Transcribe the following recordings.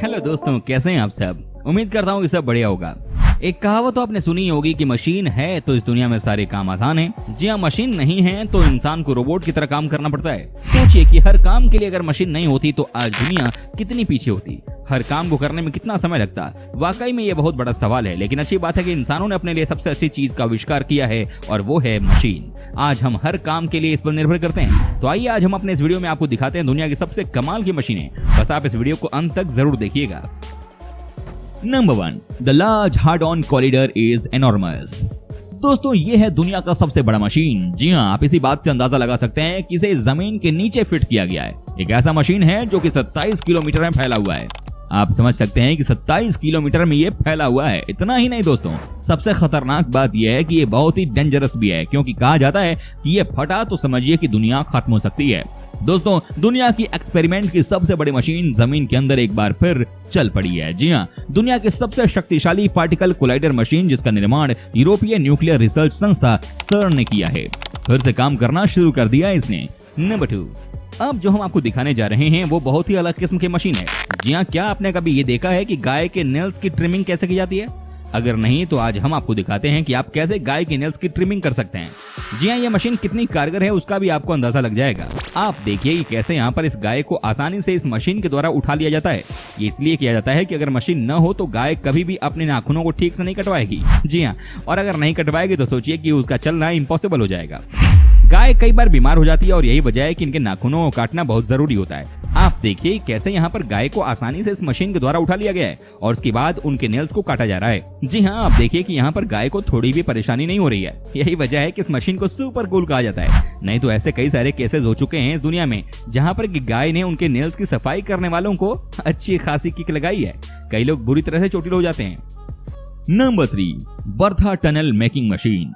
Hello दोस्तों, कैसे हैं आप सब। उम्मीद करता हूँ कि सब बढ़िया होगा। एक कहावत तो आपने सुनी होगी कि मशीन है तो इस दुनिया में सारे काम आसान हैं। जी हाँ, मशीन नहीं है तो इंसान को रोबोट की तरह काम करना पड़ता है। सोचिए कि हर काम के लिए अगर मशीन नहीं होती तो आज दुनिया कितनी पीछे होती, हर काम को करने में कितना समय लगता। वाकई में ये बहुत बड़ा सवाल है, लेकिन अच्छी बात है कि इंसानों ने अपने लिए सबसे अच्छी चीज का आविष्कार किया है और वो है मशीन। आज हम हर काम के लिए इस पर निर्भर करते हैं। तो आइए आज हम अपने इस वीडियो में आपको दिखाते हैं दुनिया की सबसे कमाल की मशीनें। बस आप इस वीडियो को अंत तक जरूर देखिएगा। Number 1, the large hard on corridor is enormous. दोस्तों, ये है दुनिया का सबसे बड़ा मशीन। जी हाँ, आप इसी बात से अंदाजा लगा सकते हैं कि इसे जमीन के नीचे फिट किया गया है। एक ऐसा मशीन है जो कि 27 किलोमीटर में फैला हुआ है। आप समझ सकते हैं कि 27 किलोमीटर में ये फैला हुआ है। इतना ही नहीं दोस्तों, सबसे खतरनाक बात यह है कि ये बहुत ही डेंजरस भी है, क्योंकि कहा जाता है कि ये फटा तो समझिए कि दुनिया खत्म हो सकती है। दोस्तों, दुनिया की एक्सपेरिमेंट की सबसे बड़ी मशीन जमीन के अंदर एक बार फिर चल पड़ी है। जी हाँ, दुनिया की सबसे शक्तिशाली पार्टिकल कोलाइडर मशीन, जिसका निर्माण यूरोपीय न्यूक्लियर रिसर्च संस्था सर्न ने किया है, फिर से काम करना शुरू कर दिया है इसने। नंबर 2, अब जो हम आपको दिखाने जा रहे हैं वो बहुत ही अलग किस्म की मशीन है। जी हाँ, क्या आपने कभी ये देखा है कि गाय के नेल्स की ट्रिमिंग कैसे की जाती है? अगर नहीं तो आज हम आपको दिखाते हैं कि आप कैसे गाय के नेल्स की ट्रिमिंग कर सकते हैं। जी हाँ, ये मशीन कितनी कारगर है उसका भी आपको अंदाजा लग जाएगा। आप देखिए कि कैसे यहाँ पर इस गाय को आसानी से इस मशीन के द्वारा उठा लिया जाता है। ये इसलिए किया जाता है कि अगर मशीन न हो तो गाय कभी भी अपने नाखूनों को ठीक से नहीं कटवाएगी। जी हाँ, और अगर नहीं कटवाएगी तो सोचिए कि उसका चलना इम्पॉसिबल हो जाएगा। गाय कई बार बीमार हो जाती है और यही वजह है कि इनके नाखूनों को काटना बहुत जरूरी होता है। आप देखिए कैसे यहाँ पर गाय को आसानी से इस मशीन के द्वारा उठा लिया गया है और उसके बाद उनके नेल्स को काटा जा रहा है। जी हाँ, आप देखिए कि यहाँ पर गाय को थोड़ी भी परेशानी नहीं हो रही है। यही वजह है कि इस मशीन को सुपर कूल कहा जाता है। नहीं तो ऐसे कई सारे केसेस हो चुके हैं इस दुनिया में जहाँ पर गाय ने उनके नेल्स की सफाई करने वालों को अच्छी खासी किक लगाई है। कई लोग बुरी तरह से चोटिल हो जाते हैं। Number 3, Bertha tunnel making machine.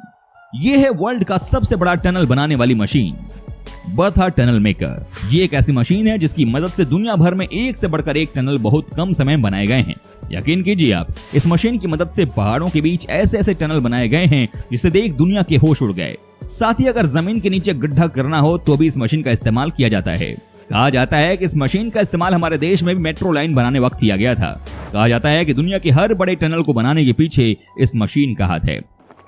ये है वर्ल्ड का सबसे बड़ा टनल बनाने वाली मशीन, बर्था टनल मेकर। ये एक ऐसी मशीन है जिसकी मदद से दुनिया भर में एक से बढ़कर एक टनल बहुत कम समय में बनाए गए हैं। यकीन कीजिए आप, इस मशीन की मदद से पहाड़ों के बीच ऐसे ऐसे टनल बनाए गए हैं जिसे देख दुनिया के होश उड़ गए। साथ ही अगर जमीन के नीचे गड्ढा करना हो तो भी इस मशीन का इस्तेमाल किया जाता है। कहा जाता है कि इस मशीन का इस्तेमाल हमारे देश में भी मेट्रो लाइन बनाने वक्त किया गया था। कहा जाता है कि दुनिया के हर बड़े टनल को बनाने के पीछे इस मशीन का हाथ है।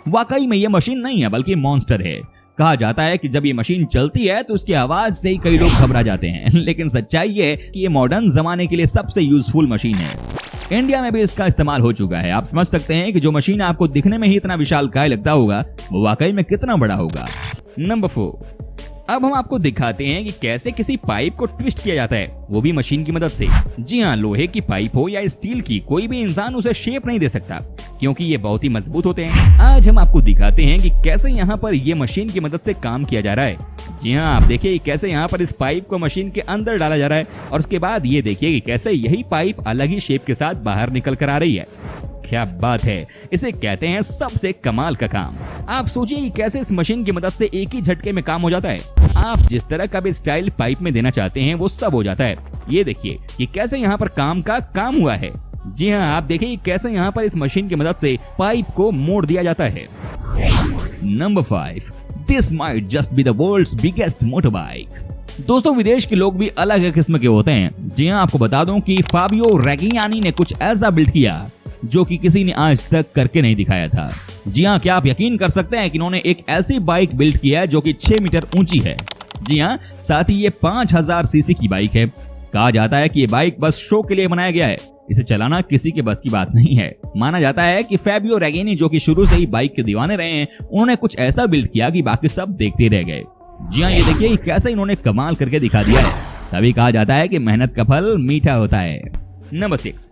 वाकई में ये मशीन नहीं है बल्कि मॉन्स्टर है। कहा जाता है कि जब ये मशीन चलती है तो उसकी आवाज से ही कई लोग घबरा जाते हैं, लेकिन सच्चाई है कि ये मॉडर्न जमाने के लिए सबसे यूजफुल मशीन है। इंडिया में भी इसका इस्तेमाल हो चुका है। आप समझ सकते हैं कि जो मशीन आपको दिखने में ही इतना विशालकाय लगता होगा वो वाकई में कितना बड़ा होगा। नंबर 4, अब हम आपको दिखाते हैं कि कैसे किसी पाइप को ट्विस्ट किया जाता है, वो भी मशीन की मदद से। जी हाँ, लोहे की पाइप हो या स्टील की, कोई भी इंसान उसे शेप नहीं दे सकता क्योंकि ये बहुत ही मजबूत होते हैं। आज हम आपको दिखाते हैं कि कैसे यहाँ पर ये मशीन की मदद से काम किया जा रहा है। जी हाँ, आप देखिए कैसे यहाँ पर इस पाइप को मशीन के अंदर डाला जा रहा है और उसके बाद ये देखिए कि कैसे यही पाइप अलग ही शेप के साथ बाहर निकल कर आ रही है। क्या बात है, इसे कहते हैं सबसे कमाल का काम। आप सोचिए कि कैसे इस मशीन की मदद से एक ही झटके में काम हो जाता है। आप जिस तरह का भी स्टाइल पाइप में देना चाहते हैं वो सब हो जाता है। ये देखिए कि कैसे यहाँ पर काम का काम हुआ है। जी हाँ, आप देखिए कैसे यहाँ पर इस मशीन की मदद से पाइप को मोड़ दिया जाता है। Number 5, this might just be the world's biggest motorbike. दोस्तों, विदेश के लोग भी अलग किस्म के होते हैं। जी हाँ, आपको बता दूं कि फाबियो रेगियानी ने कुछ ऐसा बिल्ड किया जो कि किसी ने आज तक करके नहीं दिखाया था। जी हाँ, क्या आप यकीन कर सकते हैं कि इन्होंने एक ऐसी बाइक बिल्ड किया है जो कि 6 मीटर ऊंची है। जी हाँ, साथ ही ये 5000 सीसी की बाइक है। कहा जाता है कि ये बाइक बस शो के लिए बनाया गया है, इसे चलाना किसी के बस की बात नहीं है। माना जाता है कि फाबियो रेगियानी, जो कि शुरू से ही बाइक के दीवाने रहे हैं, उन्होंने कुछ ऐसा बिल्ड किया कि बाकी सब देखते रह गए। जी हाँ, ये देखिए कैसे इन्होंने कमाल करके दिखा दिया है। तभी कहा जाता है कि मेहनत का फल मीठा होता है। नंबर 6,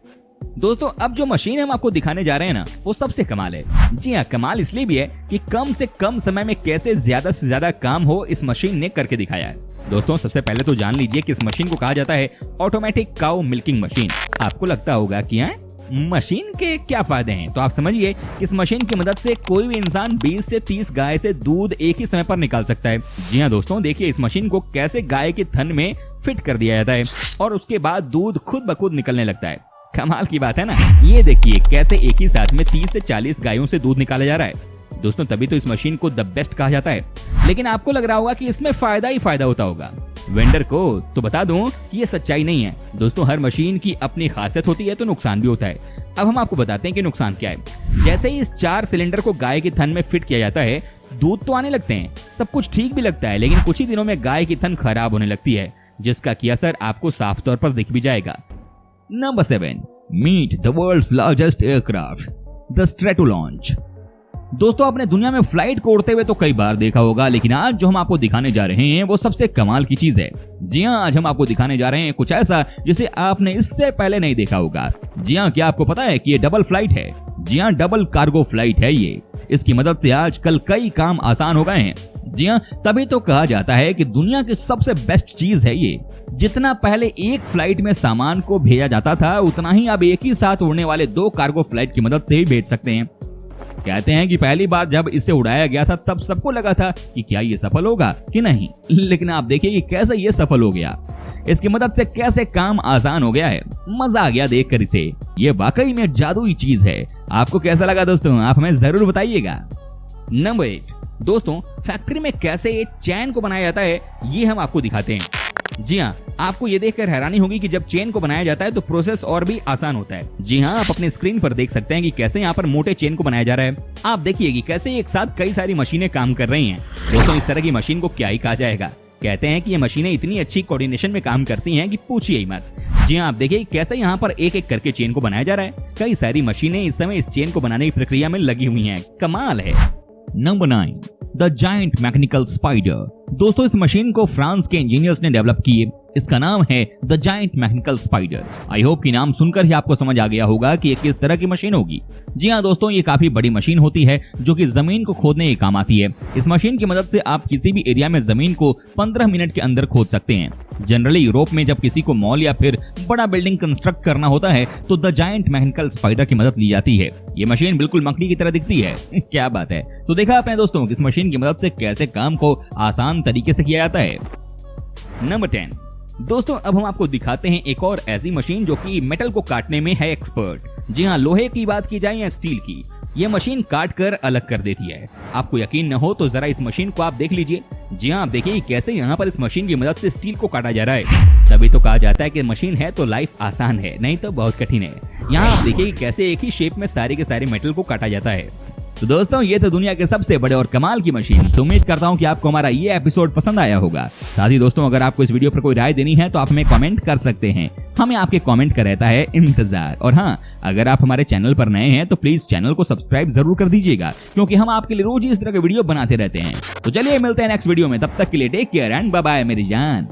दोस्तों, अब जो मशीन हम आपको दिखाने जा रहे हैं ना, वो सबसे कमाल है। जी हाँ, कमाल इसलिए भी है कि कम से कम समय में कैसे ज्यादा से ज्यादा काम हो इस मशीन ने करके दिखाया है। दोस्तों, सबसे पहले तो जान लीजिए कि इस मशीन को कहा जाता है ऑटोमेटिक काउ मिल्किंग मशीन। आपको लगता होगा कि मशीन के क्या फायदे हैं, तो आप समझिए कि इस मशीन की मदद से कोई भी इंसान 20 से 30 गाय से दूध एक ही समय पर निकाल सकता है। जी हाँ दोस्तों, देखिए इस मशीन को कैसे गाय के थन में फिट कर दिया जाता है और उसके बाद दूध खुद ब खुद निकलने लगता है। कमाल की बात है ना। ये देखिए कैसे एक ही साथ में 30 से 40 गायों से दूध निकाला जा रहा है। दोस्तों तभी तो इस मशीन को द बेस्ट कहा जाता है। लेकिन आपको लग रहा होगा कि इसमें फायदा ही फायदा होता होगा। वेंडर को तो बता दूं कि ये सच्चाई नहीं है। दोस्तों हर मशीन की अपनी खासियत होती है तो नुकसान भी होता है। अब हम आपको बताते हैं कि नुकसान क्या है। जैसे ही इस 4 सिलेंडर को गाय के थन में फिट किया जाता है, दूध तो आने लगते हैं, सब कुछ ठीक भी लगता है, लेकिन कुछ ही दिनों में गाय की थन खराब होने लगती है, जिसका की असर आपको साफ तौर पर दिख भी जाएगा। Number 7, meet the world's largest aircraft, the stratolaunch. दोस्तों आपने दुनिया में फ्लाइट को उड़ते हुए तो कई बार देखा होगा, लेकिन आज जो हम आपको दिखाने जा रहे हैं वो सबसे कमाल की चीज है। जी हाँ, आज हम आपको दिखाने जा रहे हैं कुछ ऐसा जिसे आपने इससे पहले नहीं देखा होगा। जी हाँ, क्या आपको पता है कि ये डबल फ्लाइट है? जी हाँ, डबल कार्गो फ्लाइट है ये। इसकी मदद से आजकल कई काम आसान हो गए हैं। जी हाँ, तभी तो कहा जाता है कि दुनिया की सबसे बेस्ट चीज है ये। जितना पहले एक फ्लाइट में सामान को भेजा जाता था, उतना ही अब एक ही साथ उड़ने वाले 2 कार्गो फ्लाइट की मदद से ही भेज सकते हैं। कहते हैं कि पहली बार जब इसे उड़ाया गया था तब सबको लगा था कि क्या ये सफल होगा कि नहीं, लेकिन आप देखिए कि कैसे ये सफल हो गया। इसकी मदद से कैसे काम आसान हो गया है। मजा आ गया देखकर इसे। ये वाकई में जादुई चीज है। आपको कैसा लगा दोस्तों, आप हमें जरूर बताइएगा। नंबर 8, दोस्तों फैक्ट्री में कैसे चैन को बनाया जाता है ये हम आपको दिखाते हैं। जी हाँ, आपको ये देखकर हैरानी होगी कि जब चेन को बनाया जाता है तो प्रोसेस और भी आसान होता है। जी हाँ, आप अपने स्क्रीन पर देख सकते हैं कि कैसे यहाँ पर मोटे चेन को बनाया जा रहा है। आप देखिए कि कैसे एक साथ कई सारी मशीनें काम कर रही हैं। दोस्तों इस तरह की मशीन को क्या ही कहा जाएगा। कहते हैं कि ये मशीनें इतनी अच्छी कोऑर्डिनेशन में काम करती हैं कि पूछिए ही मत। जी हाँ, आप देखिए कैसे यहाँ पर एक एक करके चेन को बनाया जा रहा है। कई सारी मशीनें इस समय इस चेन को बनाने की प्रक्रिया में लगी हुई हैं। कमाल है। Number 9, the giant mechanical spider. दोस्तों इस मशीन को फ्रांस के इंजीनियर्स ने डेवलप किए। इसका नाम है the giant mechanical spider. I hope कि नाम सुनकर ही आपको समझ आ गया होगा कि ये किस तरह की मशीन होगी। जी हाँ दोस्तों, ये काफी बड़ी मशीन होती है जो कि जमीन को खोदने के काम आती है। इस मशीन की मदद से आप किसी भी एरिया में जमीन को 15 मिनट के अंदर खोद सकते हैं। जनरली यूरोप में जब किसी को मॉल या फिर बड़ा बिल्डिंग कंस्ट्रक्ट करना होता है तो द जायंट मैकेनिकल स्पाइडर की मदद ली जाती है। ये मशीन बिल्कुल मकड़ी की तरह दिखती है। क्या बात है। तो देखा आपने दोस्तों इस मशीन की मदद से कैसे काम को आसान तरीके से किया जाता है। नंबर 10, दोस्तों अब हम आपको दिखाते हैं एक और ऐसी मशीन जो कि मेटल को काटने में है एक्सपर्ट। जी हाँ, लोहे की बात की जाए या स्टील की, ये मशीन काट कर अलग कर देती है। आपको यकीन न हो तो जरा इस मशीन को आप देख लीजिए। जी हाँ, आप देखिए कैसे यहाँ पर इस मशीन की मदद से स्टील को काटा जा रहा है। तभी तो कहा जाता है कि मशीन है तो लाइफ आसान है, नहीं तो बहुत कठिन है। यहाँ आप देखिए कैसे एक ही शेप में सारे के सारे मेटल को काटा जाता है। तो दोस्तों ये तो दुनिया के सबसे बड़े और कमाल की मशीन। उम्मीद करता हूँ कि आपको हमारा ये एपिसोड पसंद आया होगा। साथ ही दोस्तों अगर आपको इस वीडियो पर कोई राय देनी है तो आप हमें कमेंट कर सकते हैं। हमें आपके कमेंट का रहता है इंतजार। और हाँ, अगर आप हमारे चैनल पर नए हैं तो प्लीज चैनल को सब्सक्राइब जरूर कर दीजिएगा, क्योंकि हम आपके लिए रोज इस तरह के वीडियो बनाते रहते हैं। तो चलिए मिलते हैं नेक्स्ट वीडियो में, तब तक के लिए take care and bye bye मेरी जान।